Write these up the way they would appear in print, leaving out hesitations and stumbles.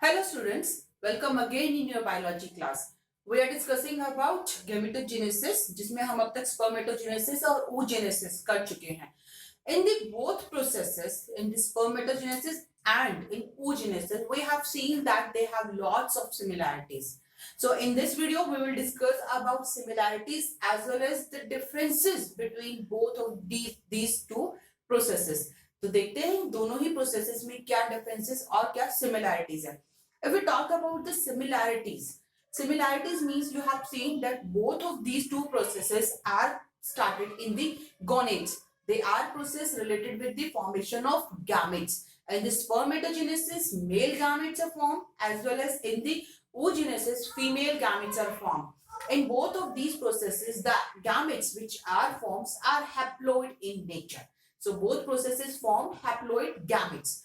Hello students, welcome again in your biology class. We are discussing about gametogenesis जिसमें हम अब तक spermatogenesis और oogenesis कर चुके हैं. In the both processes, in the spermatogenesis and in oogenesis, we have seen that they have lots of similarities. So in this video, we will discuss about similarities as well as the differences between both of these two processes. तो देखते हैं दोनों ही processes में क्या differences और क्या similarities है. If we talk about the similarities means you have seen that both of these two processes are started in the gonads. They are process related with the formation of gametes. And the spermatogenesis, male gametes are formed, as well as in the oogenesis, female gametes are formed. In both of these processes, the gametes which are formed are haploid in nature. So both processes form haploid gametes.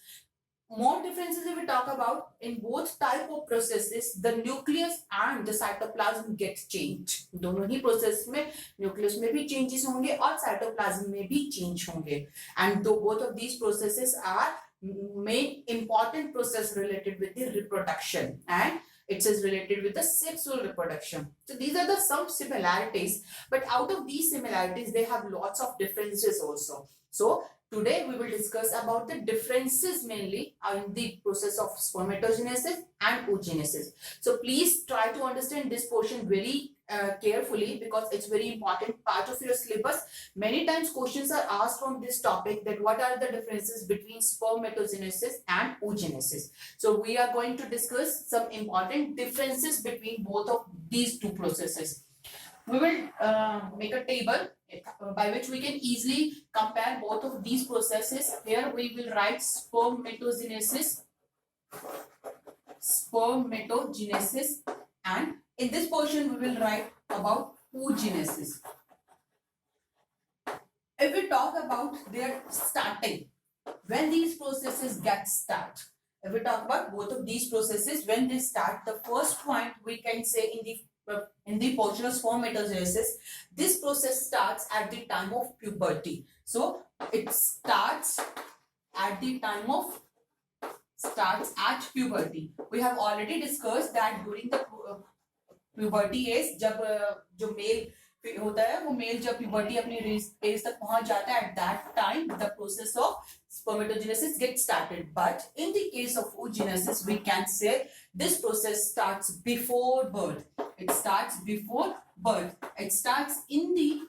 More differences if we talk about, in both type of processes the nucleus and the cytoplasm gets changed. दोनों ही process में nucleus में भी changes होंगे और cytoplasm में भी change होंगे. And both of these processes are main important process related with the reproduction, and it is related with the sexual reproduction. So these are the some similarities, but out of these similarities they have lots of differences also. So today we will discuss about the differences mainly in the process of spermatogenesis and oogenesis. So please try to understand this portion very carefully because it's very important part of your syllabus. Many times questions are asked from this topic that what are the differences between spermatogenesis and oogenesis. So we are going to discuss some important differences between both of these two processes. We will make a table by which we can easily compare both of these processes. Here we will write spermatogenesis, and in this portion we will write about oogenesis. If we talk about their starting, when these processes get start, if we talk about both of these processes when they start, the first point we can say in the portion of spermatogenesis, this process starts at the time of puberty. So it starts at puberty. We have already discussed that during the puberty age, जब जो mail होता है वो mail जब puberty अपनी as तक पहुंच जाता है, at that time the process of spermatogenesis gets started. But in the case of oogenesis, we can say this process starts before birth. It starts before birth. It starts in the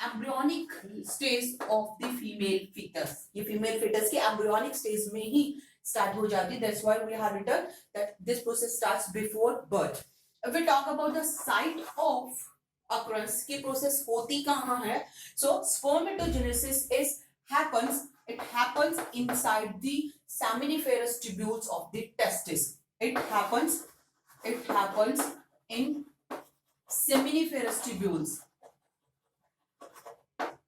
embryonic stage of the female fetus. ये female fetus के embryonic stage में ही start हो जाती है. That's why we have written that this process starts before birth. If we talk about the site of occurrence, की process होती कहाँ है? So spermatogenesis happens inside the seminiferous tubules of the testis. It happens in seminiferous tubules.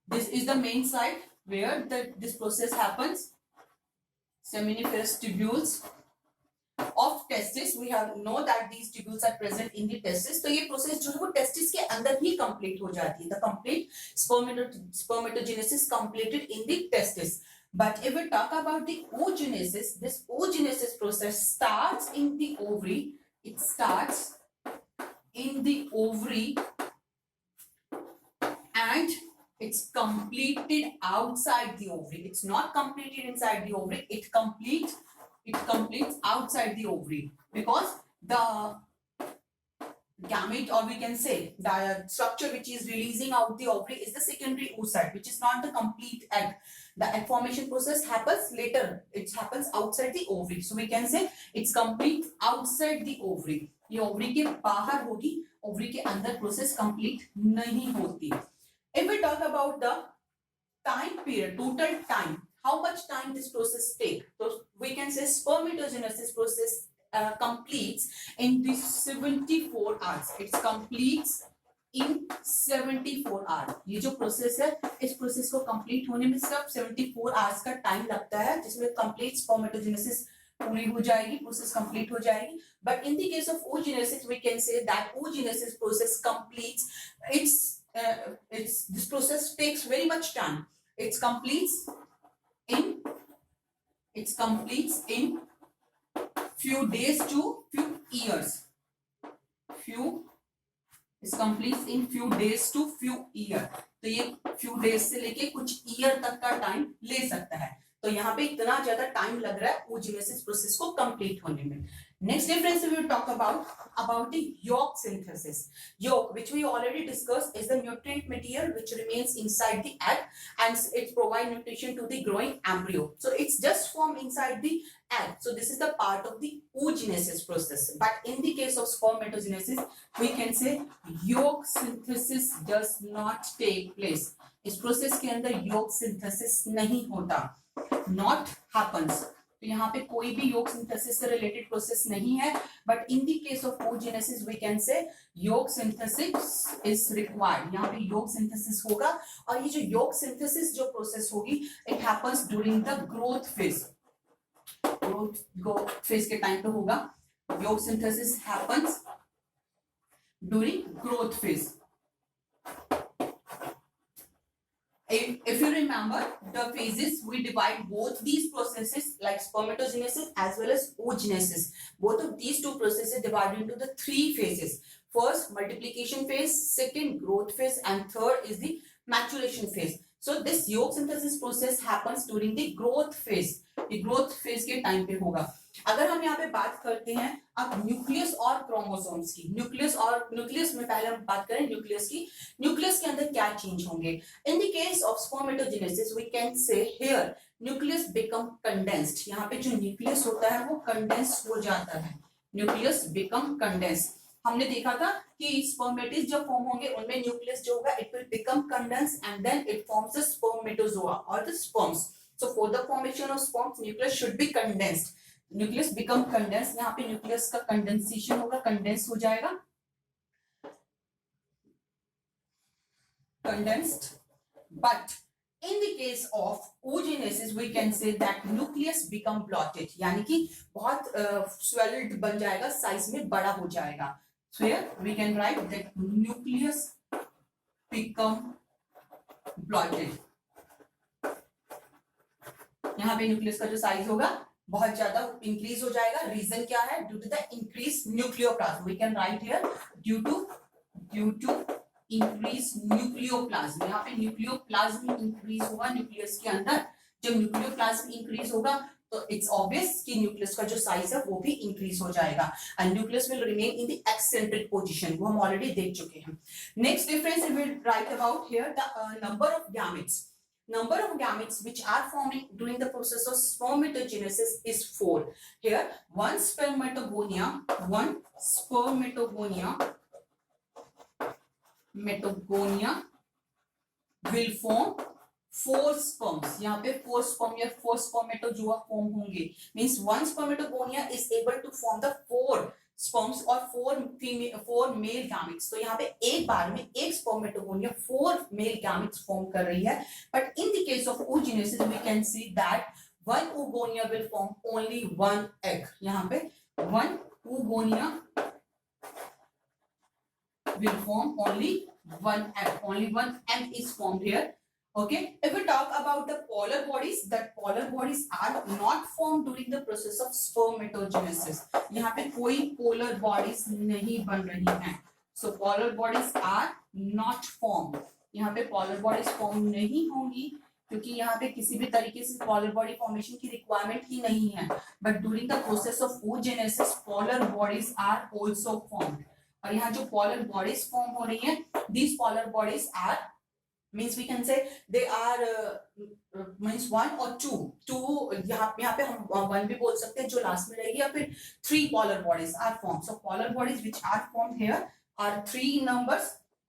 This is the main site where this process happens. Seminiferous tubules of testis. We have know that these tubules are present in the testis. तो ये process जो है वो testis के अंदर ही complete हो जाती है. The complete spermatogenesis completed in the testis. But if we talk about the oogenesis, this oogenesis process starts in the ovary. It starts in the ovary and it's completed outside the ovary. It's not completed inside the ovary. It completes outside the ovary because the gamete, or we can say the structure which is releasing out the ovary is the secondary oocyte, which is not the complete egg. The egg formation process happens later. It happens outside the ovary. So we can say it's complete outside the ovary. ये ovary के बाहर होगी, ovary के अंदर process complete नहीं होती. If we talk about the time period, total time, how much time this process takes? So we can say spermatogenesis process completes in the 74 hours. It completes in 74 hours. ये जो process है, इस process को complete होने में सिर्फ 74 hours का time लगता है, जिसमें complete spermatogenesis पूरी हो जाएगी, process complete हो जाएगी. But in the case of oogenesis, we can say that oogenesis process completes. This process takes very much time. It completes in few days to few years. Few is complete in few days to few year. तो ये few days से लेके कुछ year तक का time ले सकता है. तो यहाँ पे इतना ज्यादा टाइम लग रहा है oogenesis प्रोसेस को कंप्लीट होने में. Next difference we will talk about the yolk synthesis. Yolk, which we already discussed, is the nutrient material which remains inside the egg and it provides nutrition to the growing embryo. So it's just formed inside the egg. So this is the part of the oogenesis process. But in the case of spermatogenesis, we can say yolk synthesis does not take place. इस process के अंदर yolk synthesis नहीं होता. Not happens. तो यहाँ पे कोई भी योग सिंथेसिस से रिलेटेड प्रोसेस नहीं है. But in the case of oogenesis we can say yolk synthesis is required. यहाँ पे योग सिंथेसिस होगा और ये जो योग सिंथेसिस जो प्रोसेस होगी it happens during the growth phase. Growth phase के टाइम पे होगा. योग synthesis happens during growth phase. If you remember the phases, we divide both these processes like spermatogenesis as well as oogenesis. Both of these two processes divided into the three phases. First, multiplication phase, second, growth phase, and third is the maturation phase. So this yolk synthesis process happens during the growth phase. ये growth phase के time पे होगा. अगर हम यहाँ पे बात करते हैं अब न्यूक्लियस और क्रोमोसोम्स की. न्यूक्लियस में पहले हम बात करें न्यूक्लियस की. न्यूक्लियस के अंदर क्या चेंज होंगे. In the case of spermatogenesis we can say here nucleus become condensed. यहाँ पे जो न्यूक्लियस होता है वो कंडेंस हो जाता है. Nucleus become condense. हमने देखा था कि स्पर्मेटिस जब फॉर्म होंगे उनमें न्यूक्लियस जो होगा it will become condense and then it forms the spermatozoa और the sperms. So for the formation of sperms, nucleus should be condensed. Nucleus become condensed. यहाँ पे nucleus का condensation होगा, condense हो जाएगा. Condensed. But in the case of oogenesis, we can say that nucleus become bloated. यानी कि बहुत swelled बन जाएगा, size में बड़ा हो जाएगा. So here we can write that nucleus become bloated. यहाँ पे न्यूक्लियस का जो साइज होगा बहुत ज्यादा इंक्रीज हो जाएगा. रीजन क्या है. Due to the increase nucleoplasm. We can write here due to increase nucleoplasm. यहाँ पे न्यूक्लियोप्लाज्म इंक्रीज होगा न्यूक्लियस के अंदर. जब न्यूक्लियोप्लाज्म इंक्रीज होगा तो इट्स ऑब्वियस कि न्यूक्लियस का जो साइज है वो भी इंक्रीज हो जाएगा and nucleus will remain in the eccentric position. वो हम ऑलरेडी देख चुके हैं. Next difference we will write about here the number of gametes. Number of gametes which are forming during the process of spermatogenesis is 4. Here, one spermatogonia will form 4 sperms. यहाँ पे 4 sperm या 4 spermatozoa form होंगे. Means one spermatogonia is able to form the 4 sperms और 4 male gametes. तो यहाँ पे एक बार में एक स्पर्मेटोगोनिया 4 मेल गैमेट्स फॉर्म कर रही है. But in the case of oogenesis we can see that one oogonia will form only one egg. यहाँ पे one oogonia will form only one egg. Only one egg is formed here. Okay, if we talk about the polar bodies, that polar bodies are not formed during the process of spermatogenesis. यहाँ पे कोई polar bodies नहीं बन रही हैं. So polar bodies are not formed. यहाँ पे polar bodies form नहीं होंगी क्योंकि यहाँ पे किसी भी तरीके से polar body formation की requirement ही नहीं है. But during the process of oogenesis, polar bodies are also formed. और यहाँ जो polar bodies form हो रही हैं, these polar bodies are means we can say they are means 1 or 2 यहाँ पे हम 1 भी बोल सकते हैं जो लास्ट में रहेगी या फिर 3 polar bodies are formed. So polar bodies which are formed here are 3 numbers.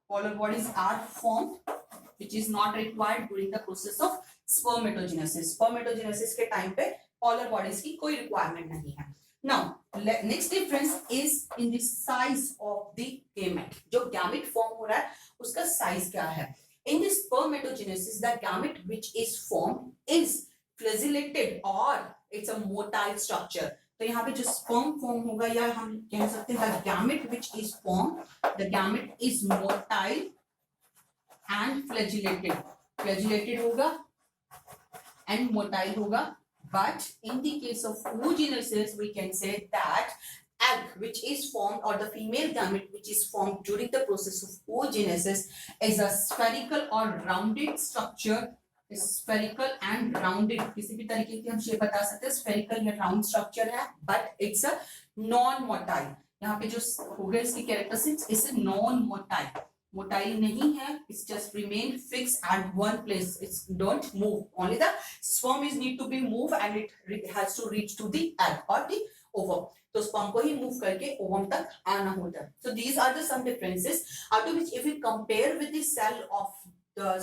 Polar bodies are formed which is not required during the process of spermatogenesis. Spermatogenesis के टाइम पे polar bodies की कोई requirement नहीं है. Now next difference is in the size of the gamete. जो gamete form हो रहा है उसका size क्या है. In this spermatogenesis, the gamete which is formed is flagellated or it's a motile structure. तो यहाँ पे जो sperm form होगा या हम कह सकते हैं the gamete which is formed, the gamete is motile and flagellated. Flagellated होगा and motile होगा But in the case of oogenesis, we can say that egg which is formed or the female gamete which is formed during the process of oogenesis is a spherical or rounded structure. Spherical and rounded, किसी भी तरीके की हम shape बता सकते हैं, spherical या round structure है, but it's a non-motile. यहाँ पे जो हो गया इसकी characteristics, इसे non-motile, मोटाई नहीं है, it's just remain fixed at one place, it's don't move, only the sperm is need to be moved and it has to reach to the egg or the ovum. तो sperm को ही move करके ovum तक आना होता है. So these are the some differences out of which if we compare with the cell of the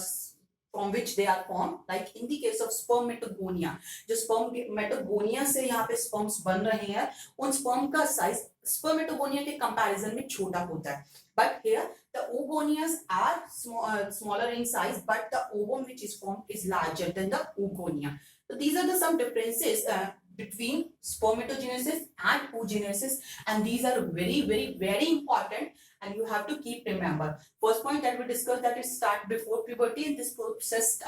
from which they are formed, like in the case of spermatogonia, जो spermatogonia से यहाँ पे sperms बन रहे हैं, उन sperm का size spermatogonia के comparison में छोटा होता है. But here the oogonias are smaller in size, but the ovum which is formed is larger than the oogonia. So these are the some differences between spermatogenesis and oogenesis, and these are very important, and you have to keep remember. First point that we discussed, that it starts before puberty, and this process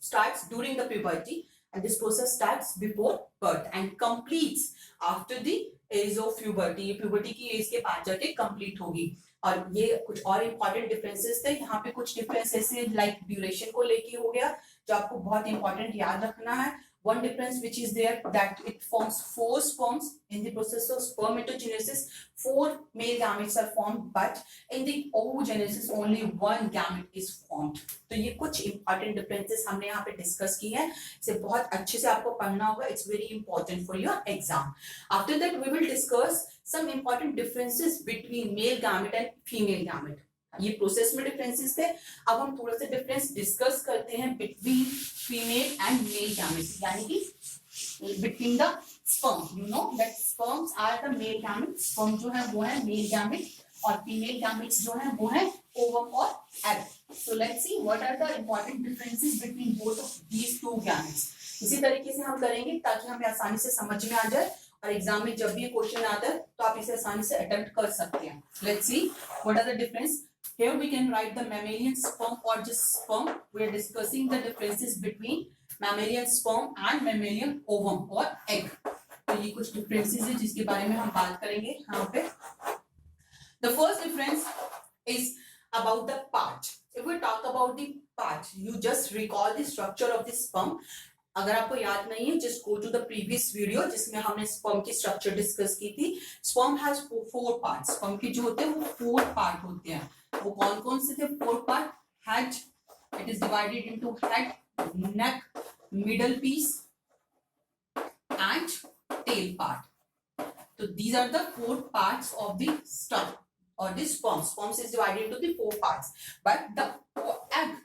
starts during the puberty, and this process starts before birth and completes after the age of puberty. puberty की as के बाद जाके complete होगी. और ये कुछ और important differences थे. यहाँ पे कुछ डिफरेंसेस लाइक ड्यूरेशन को लेके हो गया, जो आपको बहुत इंपॉर्टेंट याद रखना है. One difference which is there, that it forms 4 sperms in the process of spermatogenesis. 4 male gametes are formed, but in the oogenesis only 1 gamete is formed. तो ये कुछ important differences हमने यहाँ पे discuss की है. इसे बहुत अच्छे से आपको पढ़ना होगा. It's very important for your exam. After that we will discuss some important differences between male gamete and female gamete. ये प्रोसेस में डिफरेंसेस थे. अब हम थोड़ा सा डिफरेंस डिस्कस करते हैं between female and male gametes, यानी कि between the sperm. You know that sperms are the male gamete. Sperm जो है वो है मेल गैमेट और फीमेल गैमेट्स जो है वो है ओवम और egg. So let's see what are the important differences between both of these two gametes. इसी तरीके से हम करेंगे ताकि हमें आसानी से समझ में आ जाए और एग्जाम में जब भी क्वेश्चन आता है तो आप इसे आसानी से अटेम्प्ट कर सकते हैं. Let's see what are the difference. Here we can write the mammalian sperm or just sperm. We are discussing the differences between mammalian sperm and mammalian ovum or egg. तो ये कुछ differences है जिसके बारे में हम बात करेंगे यहाँ पे. The first difference is about the part. If we talk about the part, you just recall the structure of the sperm. अगर आपको याद नहीं है, just go to the previous video जिसमें हमने sperm की structure discuss की थी. Sperm has 4 parts. Sperm की जो होते हैं वो 4 part होते हैं. वो कौन कौन से थे? 4 part. Head, it is divided into head, neck, middle piece and tail part. So these are the 4 parts of the sperm or the sperm. Sperm is divided into the 4 parts, but the egg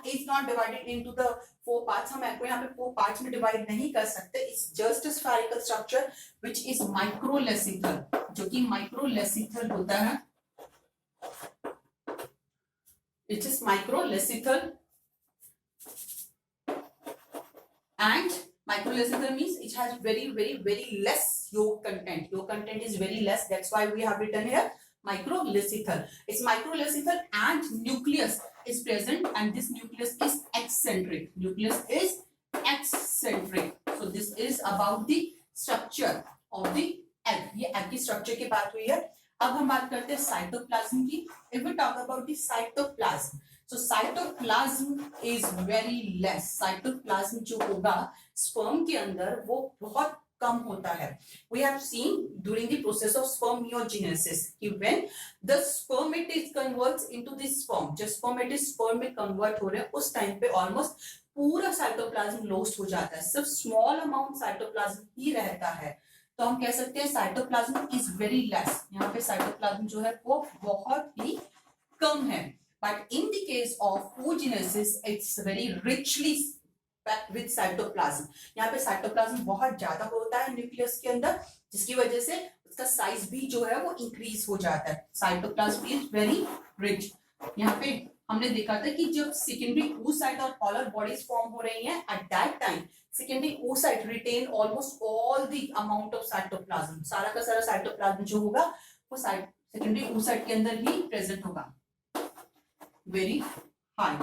is not divided into the 4 parts. हम egg को यहाँ पे 4 parts में divide नहीं कर सकते. It's just a spherical structure which is microlecical, जो कि microlecical होता है. It is microlecical, and microlecical means it has very less yolk content. Yolk content is very less. That's why we have written here microlecical. It's microlecical and nucleus is present, and this nucleus is eccentric. Nucleus is eccentric. So this is about the structure of the egg. ये egg की structure की बात हुई है. अब हम बात करते हैं साइटोप्लाज्म की. If we talk about the cytoplasm, so cytoplasm is very less. Cytoplasm जो होगा स्पर्म के अंदर वो बहुत कम होता है. We have seen during the process of spermiogenesis when the spermatid converts into the sperm. जब spermatid sperm में convert हो रहे हैं उस टाइम पे almost पूरा साइटोप्लाज्म lost हो जाता है. सिर्फ small amount साइटोप्लाज्म ही रहता है. तो हम कह सकते हैं साइटोप्लाज्म इज वेरी लेस. यहाँ पे साइटोप्लाज्म जो है वो बहुत ही कम है. But in the case of oogenesis it's very richly packed with cytoplasm. यहाँ पे साइटोप्लाज्म बहुत ज्यादा होता है न्यूक्लियस के अंदर, जिसकी वजह से उसका साइज भी जो है वो इंक्रीज हो जाता है. Cytoplasm is very rich. यहाँ पे हमने देखा था कि जब सेकेंडरी oocyte और पोलर बॉडीज फॉर्म हो रही हैं, at that time secondary oocyte retain almost all the amount of cytoplasm. सारा का सारा साइटोप्लाज्म जो होगा वो secondary oocyte के अंदर ही प्रेजेंट होगा. Very high.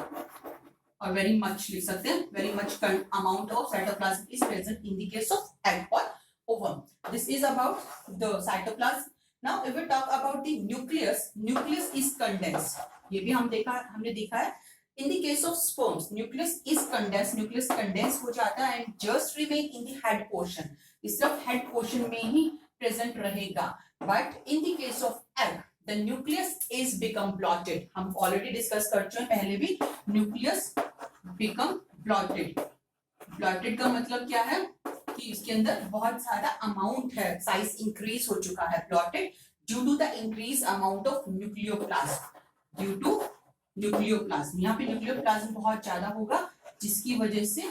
और very much लिख सकते हैं, very much amount of cytoplasm is present in the case of egg or ovum. This is about the cytoplasm. Now if we talk about the nucleus, nucleus is condensed. ये भी हमने देखा है. In the case of sperms, nucleus is condensed. Nucleus condensed हो जाता है and just remain in the head portion. इस सिर्फ head portion में ही present रहेगा. But in the case of egg, the nucleus is become blotted. हम already discuss कर चुके हैं पहले भी. Nucleus become blotted. Blotted का मतलब क्या है कि इसके अंदर बहुत सारा amount है, size increase हो चुका है. Blotted due to the increased amount of nucleoplasm. Due to nucleoplasm, यहाँ पे न्यूक्लियोप्लाज्म बहुत ज्यादा होगा जिसकी वजह से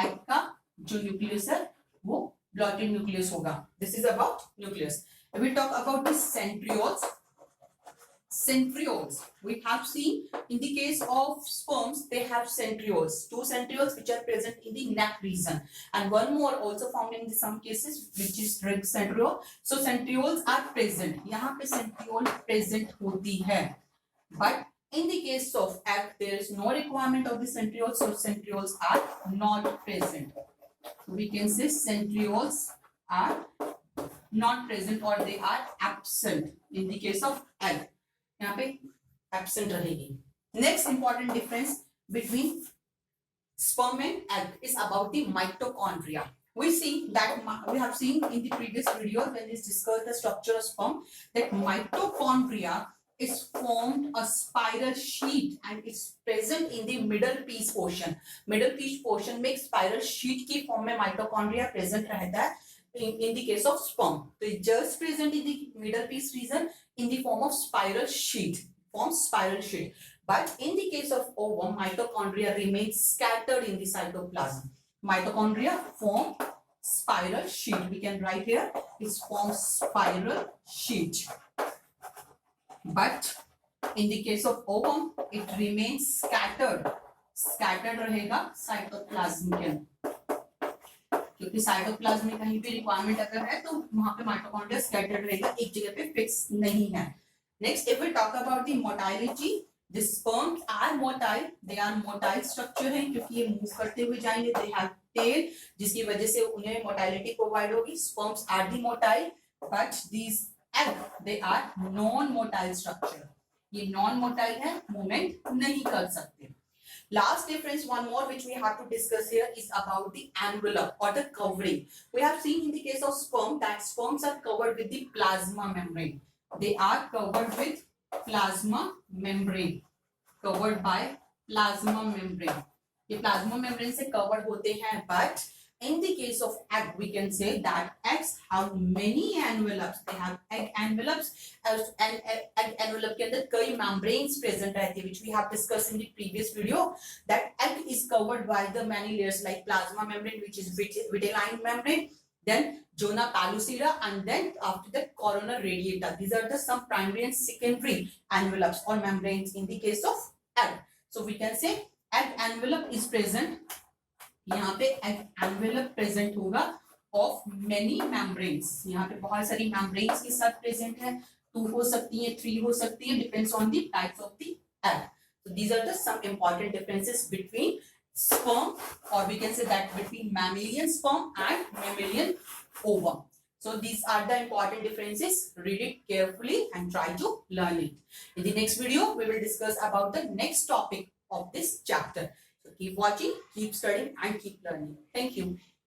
एग का जो न्यूक्लियस है वो ब्लॉटेड न्यूक्लियस होगा. This is about nucleus. We talk about the centrioles. Centrioles, we have seen in the case of sperms, they have centrioles, two centrioles which are present in the neck region, and one more also found in some cases which is rib centriole. So centrioles are present. यहाँ पे centriole present होती है, but in the case of egg, there is no requirement of the centrioles, so centrioles are not present. So we can say centrioles are not present or they are absent in the case of egg. यहाँ पे absent रहेगी. Next important difference between sperm and egg is about the mitochondria. We see that we have seen in the previous video when we discussed the structure of sperm that mitochondria is formed a spiral sheet and it's present in the middle piece portion. Middle piece portion में spiral sheet की form में mitochondria present रहता है. In the case of sperm, so it just present in the middle piece region in the form of spiral sheet, forms spiral sheet. But in the case of ovum, mitochondria remain scattered in the cytoplasm. Mitochondria form spiral sheet. We can write here it forms spiral sheet. But in the case of ovum, it remains scattered. Scattered रहेगा cytoplasm के अंदर. क्योंकि cytoplasm में कहीं भी requirement अगर है तो वहां पे माइटोकॉन्ड्रिया स्कैटर्ड रहेगा, एक जगह पे फिक्स नहीं है. Next if we talk about the motility, the sperms are motile. They are motile structure है क्योंकि ये मूव करते हुए जाएंगे. दे हैव टेल जिसकी वजह से उन्हें मोटाइलिटी प्रोवाइड होगी. Sperms are the motile but these egg they are non motile structure. ये नॉन मोटाइल है, मूवमेंट नहीं कर सकते. Last difference, one more which we have to discuss here is about the envelope or the covering. We have seen in the case of sperm that sperms are covered with the plasma membrane. They are covered with plasma membrane. Covered by plasma membrane. ये plasma membrane से covered होते हैं, but in the case of egg, we can say that eggs have many envelopes. They have egg envelopes, and egg envelope के अंदर कई membranes present रहती है, which we have discussed in the previous video. That egg is covered by the many layers like plasma membrane, which is vitelline membrane, then zona pellucida, and then after that corona radiata. These are the some primary and secondary envelopes or membranes in the case of egg. So we can say egg envelope is present. यहाँ पे egg envelope present होगा of many membranes. यहाँ पे बहुत सारी membranes के साथ present है. 2 हो सकती है, 3 हो सकती है, depends on the types of the egg. So these are the some important differences between sperm, or we can say that between mammalian sperm and mammalian ovum. So these are the important differences. Read it carefully and try to learn it. In the next video, we will discuss about the next topic of this chapter. So keep watching, keep studying and keep learning. Thank you.